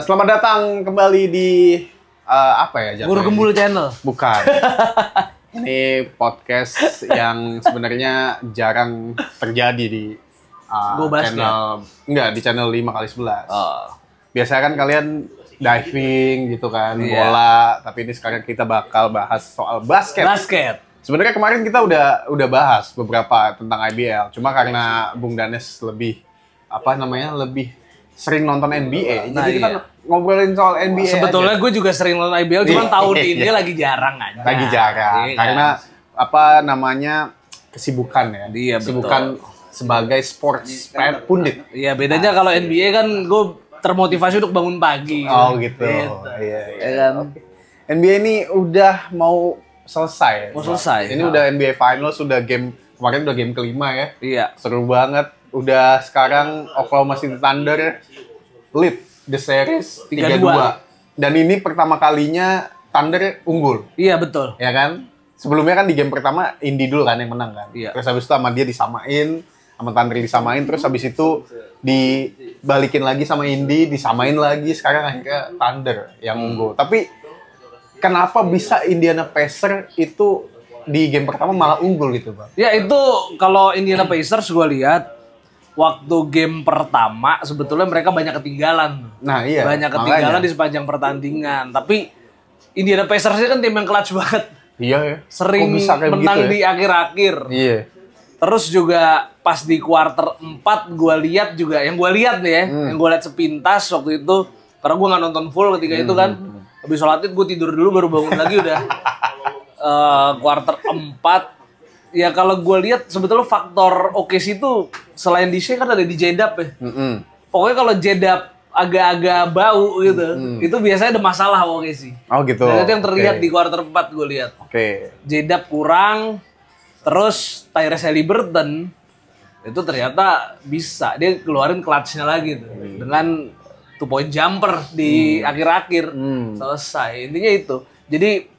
Selamat datang kembali di apa ya? Guru Gembul Channel. Bukan. Ini podcast yang sebenarnya jarang terjadi di channel, enggak di channel 5x11. Biasanya kan kalian diving gitu kan, bola, tapi ini sekarang kita bakal bahas soal basket. Sebenarnya kemarin kita udah bahas beberapa tentang IBL, cuma karena Bung Danes lebih lebih sering nonton NBA, jadi kita ngobrolin soal NBA. Sebetulnya gue juga sering nonton IBL, cuma tahun ini lagi jarang aja. Lagi jarang, karena kesibukan ya. Iya, kesibukan sebagai sports pundit. Iya, bedanya kalau NBA kan gue termotivasi untuk bangun pagi. Oh gitu. Iya. NBA ini udah mau selesai. Ini udah NBA Finals, kemarin udah game kelima ya. Iya. Seru banget. Udah sekarang Oklahoma City Thunder lead the series 3-2. Dan ini pertama kalinya Thunder unggul. Iya, betul. Ya kan? Sebelumnya kan di game pertama Indy dulu kan yang menang kan. Iya. Terus habis itu sama dia disamain, sama Thunder disamain, terus habis itu dibalikin lagi sama Indy, disamain lagi, sekarang akhirnya Thunder yang unggul. Tapi kenapa bisa Indiana Pacers itu di game pertama malah unggul gitu, Bang? Ya itu kalau Indiana Pacers gue lihat waktu game pertama sebetulnya mereka banyak ketinggalan. Nah iya. Banyak ketinggalan di sepanjang pertandingan. Tapi Indiana Pacers kan tim yang clutch banget. Iya ya. Sering menang di akhir-akhir. Iya. Terus juga pas di kuarter 4 gue lihat juga, yang gue lihat nih ya, yang gue lihat sepintas waktu itu, karena gue nggak nonton full ketika itu kan. Habis sholat id gue tidur dulu baru bangun lagi udah kuarter 4. Ya kalau gue lihat sebetulnya faktor OKC itu selain di Shea kan ada di J-Dub ya. Pokoknya kalau J-Dub agak-agak bau gitu, itu biasanya ada masalah OKC. Oh gitu. Dan itu yang terlihat di kuarter 4 gue lihat. J-Dub kurang, terus Tyrese Haliburton itu ternyata bisa dia keluarin clutch-nya lagi tuh dengan 2-point jumper di akhir-akhir. Selesai. Intinya itu. Jadi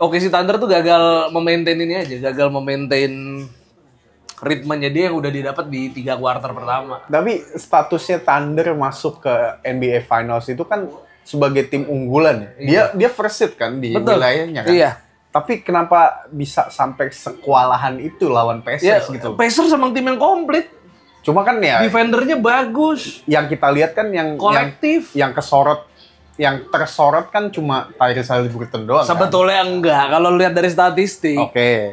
OKC Thunder tuh gagal memaintain ini aja, gagal memaintain ritmenya dia yang udah didapat di 3 kuarter pertama. Tapi statusnya Thunder masuk ke NBA Finals itu kan sebagai tim unggulan ya. Dia first seed kan di wilayahnya kan. Iya. Tapi kenapa bisa sampai sekualahan itu lawan Pacers gitu? Pacers emang tim yang komplit. Cuma kan ya defendernya bagus. Yang kita lihat kan yang kolektif, yang tersorot kan cuma Tyrese Haliburton doang. Sebetulnya enggak. Kalau lihat dari statistik,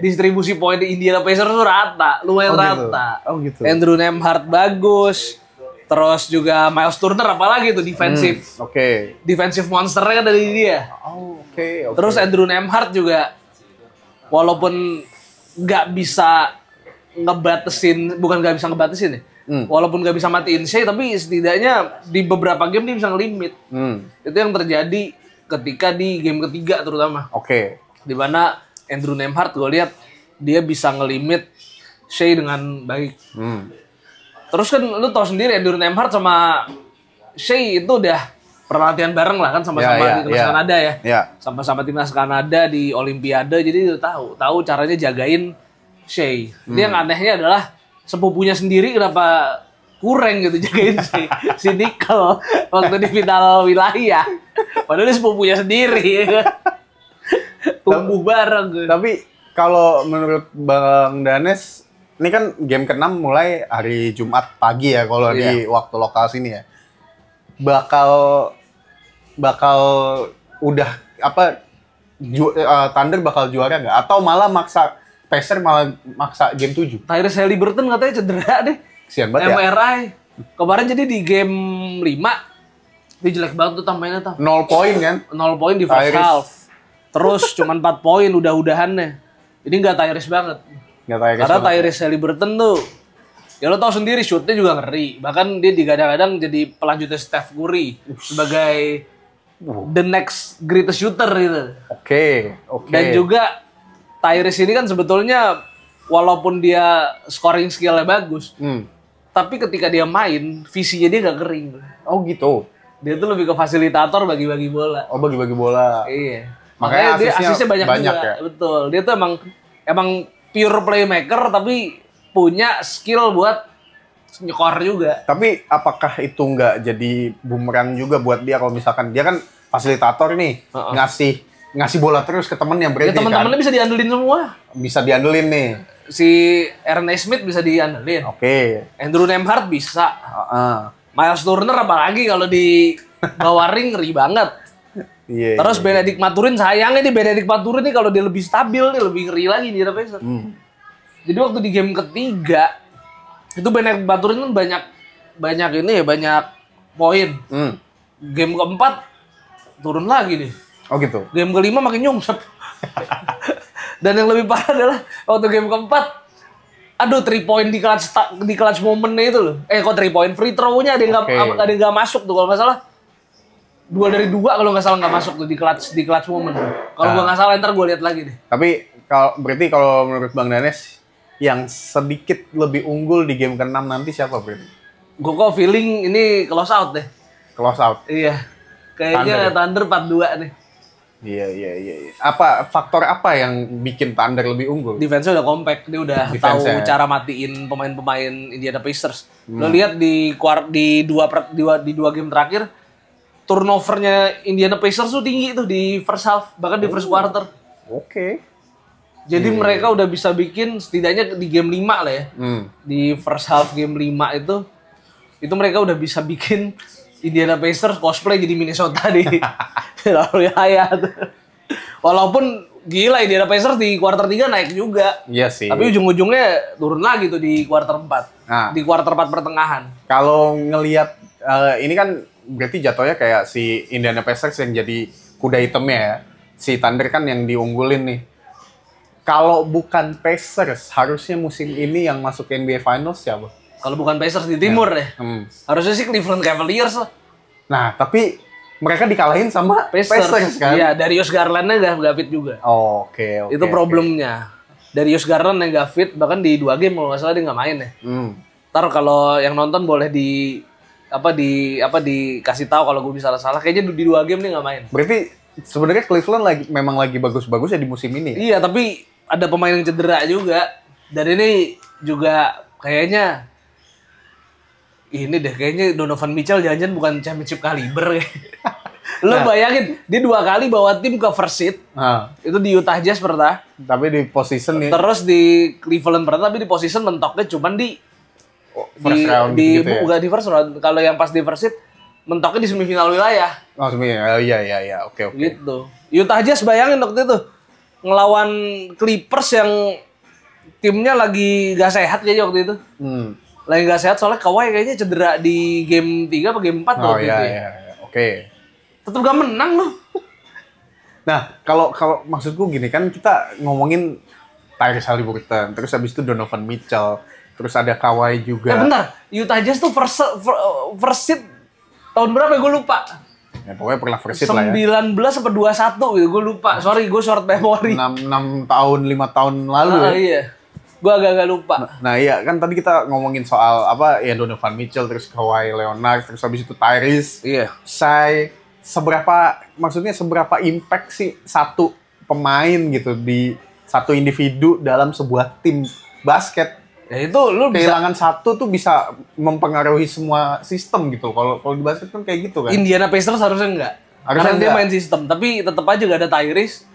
distribusi poin di Indiana Pacers tuh rata, lumayan rata. Oh gitu. Andrew Nembhard bagus. Terus juga Miles Turner apalagi tuh defensif. Defensive monsternya kan dari dia. Terus Andrew Nembhard juga walaupun nggak bisa ngebatasin, bukan nggak bisa ngebatasin ya. Walaupun gak bisa matiin Shea, tapi setidaknya di beberapa game dia bisa ngelimit. Itu yang terjadi ketika di game ketiga terutama. Di mana Andrew Nembhard gue lihat dia bisa ngelimit Shea dengan baik. Terus kan lu tau sendiri Andrew Nembhard sama Shea itu udah perlatihan bareng lah kan sama-sama di timnas Kanada ya. Sama-sama timnas Kanada di Olimpiade, jadi tahu caranya jagain Shea. Dia yang anehnya adalah sepupunya sendiri kenapa kurang gitu jagain si Nickel waktu di final wilayah. Padahal dia sepupunya sendiri. Tumbuh bareng. Tapi kalau menurut Bang Danes, ini kan game ke-6 mulai hari Jumat pagi ya kalau di waktu lokal sini ya. Bakal udah Thunder bakal juara nggak? Atau malah Pacers malah maksa game 7. Tyrese Haliburton katanya cedera deh. Kesian banget MRI. Kemarin jadi di game 5, dia jelek banget tuh tampainya tuh. 0 poin kan? 0 poin di first half. Terus cuma 4 poin udah-udahannya. Ini nggak Tyrese banget. Karena Tyrese Haliburton tuh, ya lo tau sendiri shootnya juga ngeri. Bahkan dia digadang-gadang jadi pelanjutnya Steph Curry sebagai the next greatest shooter gitu. Dan juga Tyrese ini kan sebetulnya walaupun dia scoring skill-nya bagus, tapi ketika dia main, visinya dia nggak kering. Oh gitu. Dia tuh lebih ke fasilitator bagi-bagi bola. Oh bagi-bagi bola. Iya. Makanya dia asisnya banyak juga. Ya? Betul. Dia tuh emang pure playmaker tapi punya skill buat nyekor juga. Tapi apakah itu nggak jadi bumerang juga buat dia kalau misalkan dia kan fasilitator nih, ngasih bola terus ke temennya berarti ya, teman-temannya kan? Bisa diandelin semua. Bisa diandelin nih. Si Aaron Smith bisa diandelin. Andrew Nembhard bisa. Miles Turner apalagi kalau di bawah ring ngeri banget. Terus Benedict Mathurin, sayangnya nih Benedict Mathurin nih kalau dia lebih stabil nih lebih ngeri lagi di Pacers. Jadi waktu di game ketiga itu Benedict Mathurin kan banyak poin. Game keempat turun lagi nih. Oh gitu. Game kelima makin nyungsep. Dan yang lebih parah adalah waktu game keempat, aduh 3 point di clutch momennya itu loh. Kok 3 point free throw-nya ada yang nggak masuk tuh kalau nggak salah. 2 dari 2 kalau nggak salah nggak masuk tuh di clutch moment. Kalau gua nggak salah ntar gua lihat lagi deh. Tapi berarti kalau menurut Bang Danes yang sedikit lebih unggul di game ke-6 nanti siapa berarti? Gua kok feeling ini close out deh. Close out. Iya. Kayaknya Thunder 4-2 nih. Iya. Faktor apa yang bikin Thunder lebih unggul? Defense-nya udah compact, dia udah tahu cara matiin pemain-pemain Indiana Pacers. Lo lihat di dua game terakhir, turnovernya Indiana Pacers tuh tinggi tuh di first half, bahkan di first quarter. Jadi mereka udah bisa bikin setidaknya di game 5 lah ya. Di first half game 5 itu mereka udah bisa bikin Indiana Pacers cosplay jadi Minnesota di lalu ya tuh. Walaupun gila Indiana Pacers di quarter 3 naik juga. Iya sih. Tapi ujung-ujungnya turun lagi tuh di quarter 4. Di quarter 4 pertengahan. Kalau ngelihat ini kan berarti jatuhnya kayak si Indiana Pacers yang jadi kuda hitamnya ya. Si Thunder kan yang diunggulin nih. Kalau bukan Pacers, harusnya musim ini yang masuk ke NBA Finals siapa? Kalau bukan Pacers di timur ya. Harusnya sih Cleveland Cavaliers lah. Nah, tapi mereka dikalahin sama Pacers kan? Iya, Darius Garland-nya nggak fit juga. Oke. Itu problemnya. Darius Garland yang nggak fit, bahkan di 2 game kalau nggak salah dia nggak main ya. Ntar kalau yang nonton boleh dikasih tahu kalau gue bisa salah. Kayaknya di 2 game dia nggak main. Berarti sebenarnya Cleveland memang lagi bagus-bagus ya di musim ini. Iya, tapi ada pemain yang cedera juga. Dan ini juga kayaknya Donovan Mitchell jangan-jangan bukan championship kaliber. Lo bayangin, dia 2 kali bawa tim ke first seed. Itu di Utah Jazz pernah. Tapi di position nih. Terus di Cleveland pernah, tapi di position mentoknya cuman di first round gitu ya? Bukan di first round. Kalau yang pas di first seed, mentoknya di semifinal wilayah. Oh, semifinal. Iya. Oke. Gitu. Utah Jazz bayangin waktu itu. Ngelawan Clippers yang timnya lagi gak sehat kayaknya waktu itu. Lagi gak sehat soalnya Kawhi kayaknya cedera di game 3 atau game 4 waktu itu. Oke. Tetep gak menang loh. Nah, kalau maksudku gini kan kita ngomongin Tyrese Haliburton, terus habis itu Donovan Mitchell, terus ada Kawhi juga. Bentar, Utah Jazz tuh first seed tahun berapa ya gue lupa. Ya pokoknya pernah first seed lah ya. 19 apa 21 gitu, gue lupa. Sorry, gue short memory. 6 tahun, 5 tahun lalu ya. Iya. Gue agak lupa. Nah iya kan tadi kita ngomongin soal Donovan Mitchell, terus Kawhi Leonard, terus habis itu Tyrese. Iya. Seberapa impact sih satu pemain gitu di satu individu dalam sebuah tim basket? Ya itu lu kehilangan satu tuh bisa mempengaruhi semua sistem gitu. Kalau di basket kan kayak gitu kan. Indiana Pacers harusnya enggak. Karena dia main sistem, tapi tetap aja gak ada Tyrese.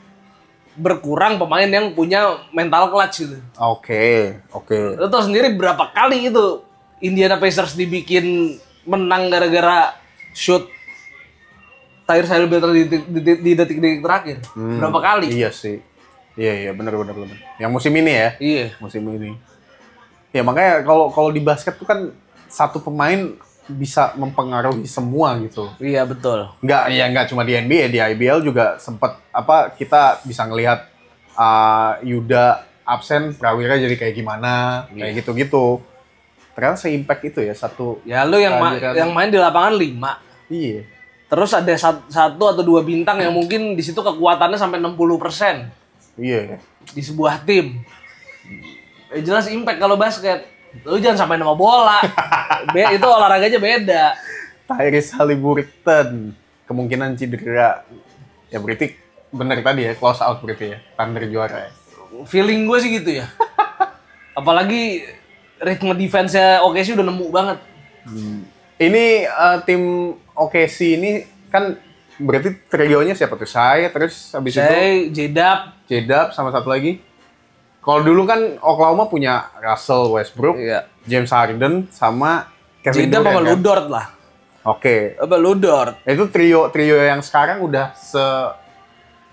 Berkurang pemain yang punya mental clutch gitu. Oke. Lo tau sendiri berapa kali itu Indiana Pacers dibikin menang gara-gara shoot Tyrese Haliburton di detik-detik terakhir. Berapa kali? Iya sih. Iya benar. Yang musim ini ya? Iya. Musim ini. Ya makanya kalau di basket tuh kan satu pemain bisa mempengaruhi semua gitu. Iya betul. Nggak cuma di NBA, di IBL juga sempet kita bisa ngelihat Yuda absen, Prawira jadi kayak gimana, kayak gitu-gitu. Ternyata se-impact itu ya satu. Ya lu yang main di lapangan 5. Iya. Terus ada 1 atau 2 bintang yang mungkin di situ kekuatannya sampai 60%. Iya. Di sebuah tim. Jelas impact kalau basket. Lu jangan sampai nama bola. Itu olahraganya beda. Tyrese Haliburton kemungkinan cedera. Ya berarti benar tadi ya, close out berarti ya. Thunder juara ya. Feeling gue sih gitu ya. Apalagi ritme defense-nya OKC udah nemu banget. Ini tim OKC ini kan berarti trionya siapa tuh? Saya terus habis itu J-Dub sama satu lagi. Kalau dulu kan Oklahoma punya Russell Westbrook, James Harden sama Kevin Durant. J-Dub sama Lu Dort lah. Oke. Lu Dort. Itu trio yang sekarang udah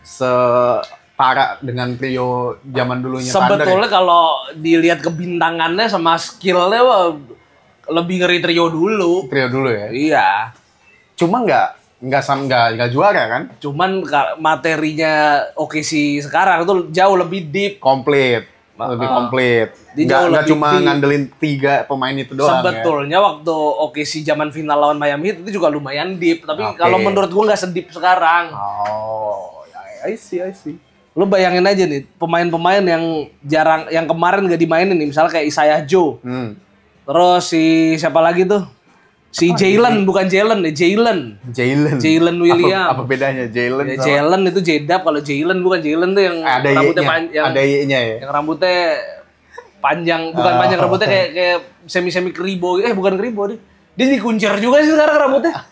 setara dengan trio zaman dulunya Thunder. Sebetulnya kalau dilihat kebintangannya sama skillnya lebih ngeri trio dulu. Trio dulu ya. Iya. Cuma nggak juara kan? Cuman materinya OKC sekarang tuh jauh lebih deep, komplit. Lebih komplit. Nggak cuma ngandelin 3 pemain itu doang. Sebetulnya waktu OKC zaman final lawan Miami Heat itu juga lumayan deep, tapi kalau menurut gua nggak sedip sekarang. Oh, I see. Lu bayangin aja nih pemain-pemain yang kemarin nggak dimainin nih, misalnya kayak Isaiah Joe. Terus si siapa lagi tuh? Si Jalen, bukan Jalen Williams. Apa bedanya Jalen? Ya, Jalen itu J-Dub, kalau Jalen bukan Jalen tuh yang rambutnya panjang. Ada Y-nya ya. Yang rambutnya panjang, bukan panjang rambutnya kayak semi kribo. Bukan kribo deh. Dia dikuncir juga sih sekarang rambutnya.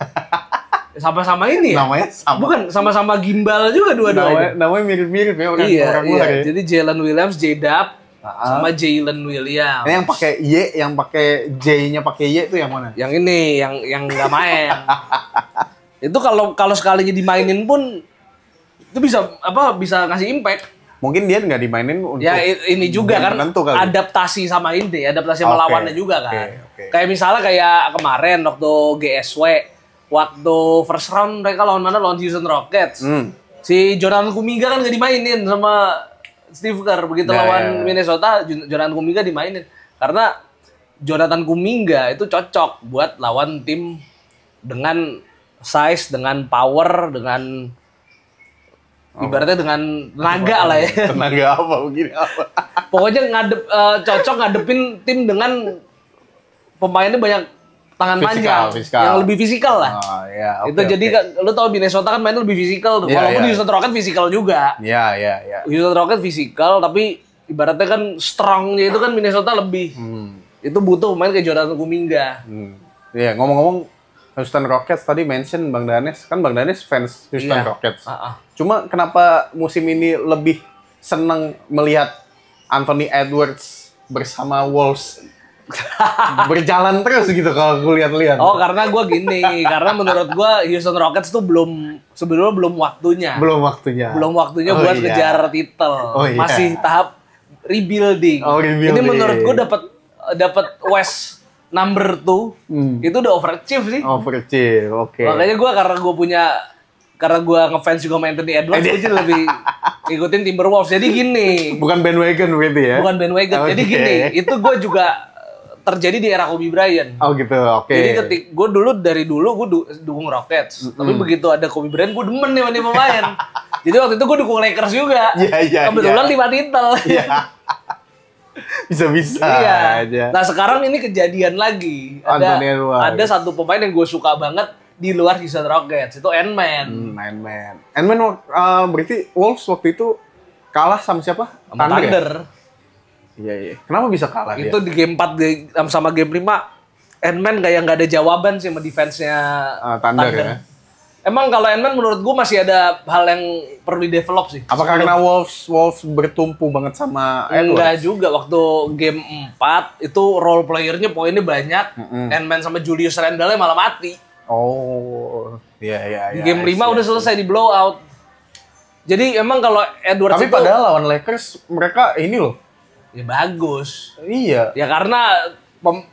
Sama-sama ini ya? Namanya sama. Bukan, sama-sama gimbal juga dua-duanya. Namanya mirip-mirip ya orang luar ya. Jadi Jalen Williams, J-Dub sama Jalen Williams. Ini yang pakai Y, yang pakai J-nya pakai Y itu yang mana? Yang ini, yang nggak main. Itu kalau sekalinya dimainin pun itu bisa ngasih impact. Mungkin dia nggak dimainin untuk ini juga kan adaptasi sama lawannya juga kan. Kayak misalnya kayak kemarin waktu GSW, waktu first round mereka lawan Houston Rockets. Si Jonathan Kuminga kan nggak dimainin sama Steve Kerr. Begitu lawan Minnesota, Jonathan Kuminga dimainin. Karena Jonathan Kuminga itu cocok buat lawan tim dengan size, dengan power, dengan ibaratnya dengan tenaga lah ya. Tenaga apa begini apa? Pokoknya cocok ngadepin tim dengan pemainnya banyak tangan panjang, yang lebih fisikal lah. Itu jadi lu tau Minnesota kan mainnya lebih fisikal tuh. Walaupun Houston Rockets fisikal juga. Iya. Houston Rockets fisikal, tapi ibaratnya kan strongnya itu kan Minnesota lebih. Itu butuh pemain kayak Jonathan Kuminga. Iya, ngomong-ngomong Houston Rockets tadi mention Bang Danes, kan Bang Danes fans Houston Rockets. Cuma kenapa musim ini lebih seneng melihat Anthony Edwards bersama Wolves berjalan terus gitu kalau gue lihat-lihat. Oh, karena gue gini, karena menurut gue Houston Rockets tuh sebelumnya belum waktunya. Belum waktunya buat kejar titel. Masih tahap rebuilding. Ini menurut gue dapat West number 2 itu udah overachieve sih. Overachieve, oke. Makanya gue karena gue ngefans juga sama Anthony Edwards, gue jadi lebih ngikutin Timberwolves. Jadi gini. Bukan bandwagon berarti ya? Bukan bandwagon. Jadi gini, itu gue juga terjadi di era Kobe Bryant. Oh gitu, oke. Jadi gue dari dulu gue dukung Rockets. Tapi begitu ada Kobe Bryant, gue demen nih sama pemain. Jadi waktu itu gue dukung Lakers juga. Kebetulan 5 titel. Bisa-bisa aja. Nah sekarang ini kejadian lagi. Ada satu pemain yang gue suka banget di luar Houston Rockets, itu Ant-Man. Ant-Man berarti Wolves waktu itu kalah sama siapa? Sama Thunder. Iya. Kenapa bisa kalah itu dia? Di game 4 sama game 5 Ant-Man kayak nggak ada jawaban sih sama defense-nya Thunder. Ya? Emang kalau Ant-Man menurut gue masih ada hal yang perlu di-develop sih. Apa karena Wolves bertumpu banget sama Edwards? Enggak juga. Waktu game 4 itu role player-nya poinnya banyak. Ant-Man sama Julius Randle malah mati. Oh, iya. Di game 5 udah selesai di blowout. Jadi emang kalau Edwards tapi padahal lawan Lakers mereka ini loh. Ya bagus. Iya. Ya karena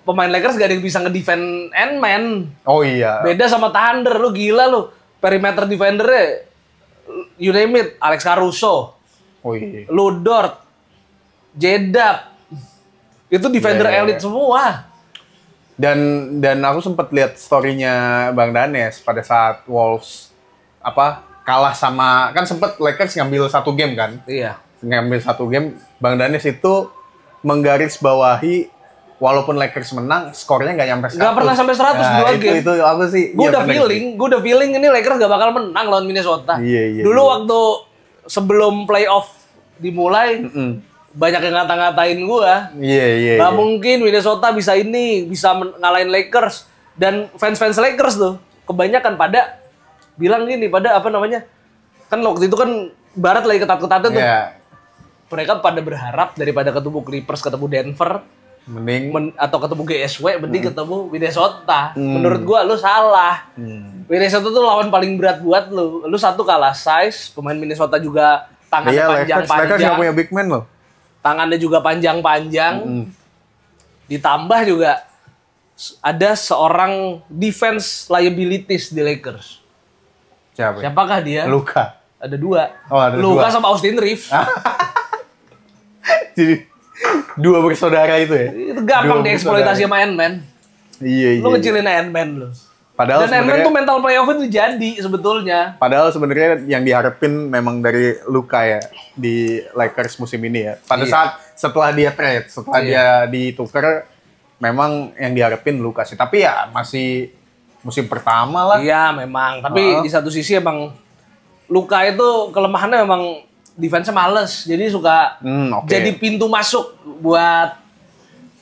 pemain Lakers gak ada yang bisa ngedefend Ant-Man. Oh iya. Beda sama Thunder, lu gila lu. Perimeter defendernya, you name it, Alex Caruso. Oh iya. Lu Dort, J-Dub. Itu defender elite semua. Dan aku sempat lihat story-nya Bang Danes pada saat Wolves kalah sama, kan sempat Lakers ngambil 1 game kan? Iya. Ngambil 1 game, Bang Danes itu menggarisbawahi walaupun Lakers menang, skornya nggak nyampe 100. Nggak pernah sampai 100 game. Itu apa sih? Gue udah feeling ini Lakers nggak bakal menang lawan Minnesota. Iya. Dulu waktu sebelum playoff dimulai, banyak yang ngata-ngatain gue. Iya. Gak mungkin Minnesota bisa ngalahin Lakers. Dan fans-fans Lakers tuh kebanyakan pada bilang gini, pada apa namanya? Kan waktu itu kan Barat lagi ketat-ketatnya tuh. Mereka pada berharap daripada ketemu Clippers, ketemu Denver, atau ketemu GSW, mending ketemu Minnesota. Menurut gua lu salah. Minnesota tuh lawan paling berat buat lu. Lu satu kalah size, pemain Minnesota juga tangannya panjang-panjang. Lakers nggak punya big man loh. Tangannya juga panjang-panjang. Ditambah juga ada seorang defense liabilities di Lakers. Siapakah dia? Luka. Ada dua. Ada Luka dua. sama Austin Reeves. Jadi dua bersaudara itu ya? Itu gampang dieksploitasi sama Ant-Man. Iya. Lu ngecilin Ant-Man lu. Padahal dan Ant-Man tuh mental playoff itu jadi sebetulnya. Padahal sebenarnya yang diharapin memang dari Luka ya di Lakers musim ini ya. Pada saat setelah dia trade, setelah dia ditukar, memang yang diharapin Luka sih. Tapi ya masih musim pertama lah. Iya memang. Tapi di satu sisi emang Luka itu kelemahannya memang defense-nya males, jadi suka jadi pintu masuk buat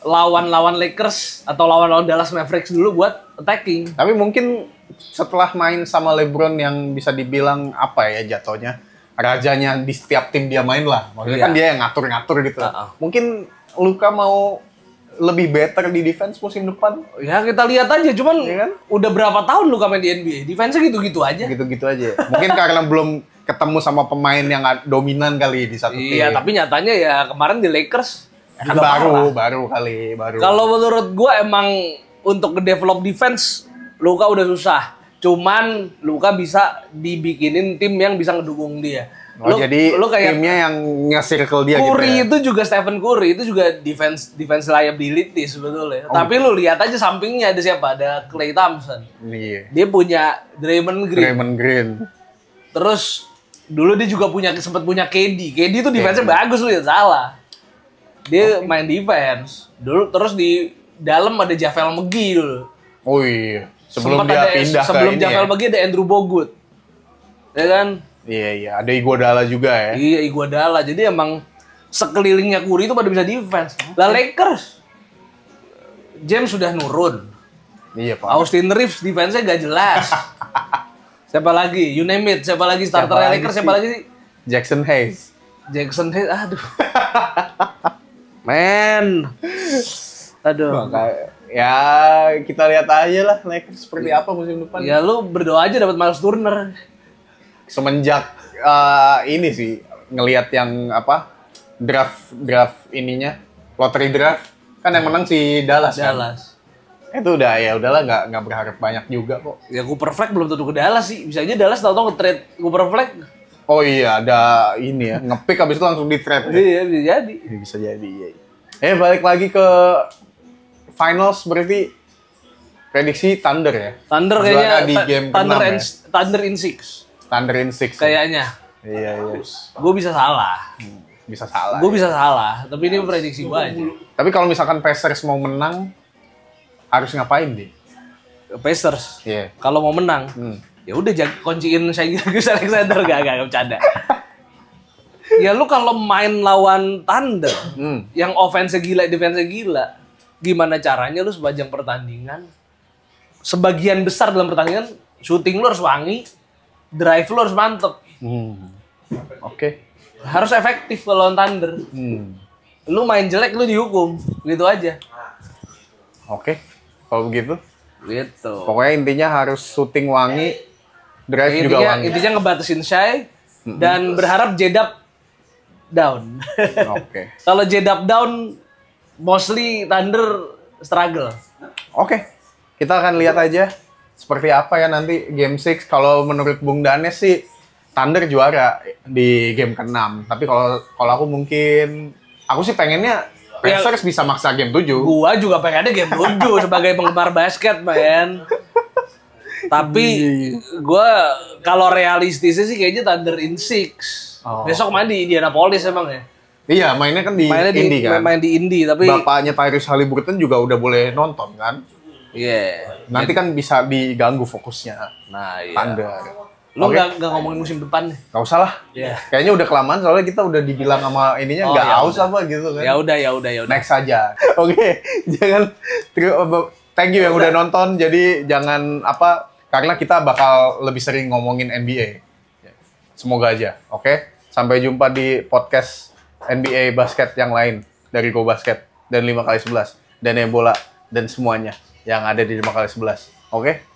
lawan-lawan Lakers atau lawan-lawan Dallas Mavericks dulu buat attacking. Tapi mungkin setelah main sama LeBron yang bisa dibilang apa ya jatuhnya, rajanya di setiap tim dia main lah. Maksudnya kan dia yang ngatur-ngatur gitu. Mungkin Luka mau lebih better di defense musim depan. Ya kita lihat aja, cuman udah berapa tahun Luka main di NBA, defense-nya gitu-gitu aja. Gitu-gitu aja. Mungkin karena belum ketemu sama pemain yang dominan kali di satu tim. Iya, tapi nyatanya ya kemarin di Lakers kan baru. Kalau menurut gua emang untuk nge-develop defense Luka udah susah. Cuman Luka bisa dibikinin tim yang bisa ngedukung dia. Jadi kayak timnya yang nge-circle dia Curry gitu ya? itu juga Stephen Curry itu juga defense liability sebetulnya. Tapi lu lihat aja sampingnya ada siapa? Ada Klay Thompson. Iya. Dia punya Draymond Green. Terus dulu dia juga sempat punya KD. KD itu defense-nya bagus, lu ya salah. Dia main defense. Dulu terus di dalam ada JaVale McGee dulu. Oh iya. Sebelum JaVale McGee ada Andrew Bogut. Ya kan? Iya, ada Iguodala juga ya. Iya, Iguodala. Jadi emang sekelilingnya Curry itu pada bisa defense. Lah Lakers James sudah nurun. Iya, Pak. Austin Reeves defense-nya gak jelas. Siapa lagi? You name it. Siapa lagi starter Lakers? Siapa lagi sih? Jackson Hayes. Aduh. Men. Aduh. Ya, kita lihat aja lah Lakers seperti apa musim depan. Ya lu berdoa aja dapat Miles Turner. Semenjak ini sih ngelihat yang draft ininya, lottery draft kan yang menang si Dallas. Kan? Itu udahlah nggak berharap banyak juga kok. Ya Cooper Flag belum tentu ke Dallas sih. Bisa aja Dallas tahu nge-trade Cooper Flag. Oh iya, ada ini ya, nge-pick habis itu langsung di-trade. Iya, bisa jadi. Bisa jadi, iya. Balik lagi ke finals berarti prediksi Thunder ya. Thunder kayaknya di game Thunder in 6. Thunder in 6. Kayaknya. Iya. Gue bisa salah. Gue bisa salah, tapi ini prediksi gue aja. Tapi kalau misalkan Pacers mau menang, harus ngapain deh? Pacers? Iya. Kalau mau menang, ya udah kunciin Shai Alexander, gak bercanda. Ya lu kalau main lawan Thunder, yang offense-nya gila, defense-nya gila, gimana caranya lu sepanjang pertandingan, sebagian besar dalam pertandingan, shooting lu harus wangi, drive lu harus mantep. Oke. Harus efektif kalau lawan Thunder. Lu main jelek lu dihukum, gitu aja. Oke. Kalau begitu. Gitu. Pokoknya intinya harus shooting wangi, drive juga wangi. Intinya ngebatasin Shai dan berharap J-Dub down. Oke. Kalau J-Dub down, mostly Thunder struggle. Oke. Kita akan lihat aja seperti apa ya nanti game 6. Kalau menurut Bung Danes sih Thunder juara di game ke-6. Tapi kalau aku sih pengennya Pacers bisa maksa game 7. Gua juga pengennya game 7 sebagai penggemar basket, man. Tapi gua kalau realistisnya sih kayaknya Thunder in 6. Besok main di Indianapolis emang ya. Iya, mainnya kan di Indy kan. Main di Indy, tapi bapaknya Tyrese Haliburton juga udah boleh nonton kan. Iya. Nanti kan bisa diganggu fokusnya. Nah, iya. Thunder. Lu nggak ngomongin musim depan nih? Nggak usah lah. Yeah. Kayaknya udah kelamaan soalnya kita udah dibilang sama ininya nggak haus apa gitu kan. Ya udah. Next saja. Oke. Jangan thank you yang udah nonton. Jadi jangan karena kita bakal lebih sering ngomongin NBA. Semoga aja. Oke. Sampai jumpa di podcast NBA basket yang lain dari Go Basket dan 5x11 dan Ebola dan semuanya yang ada di 5x11. Oke?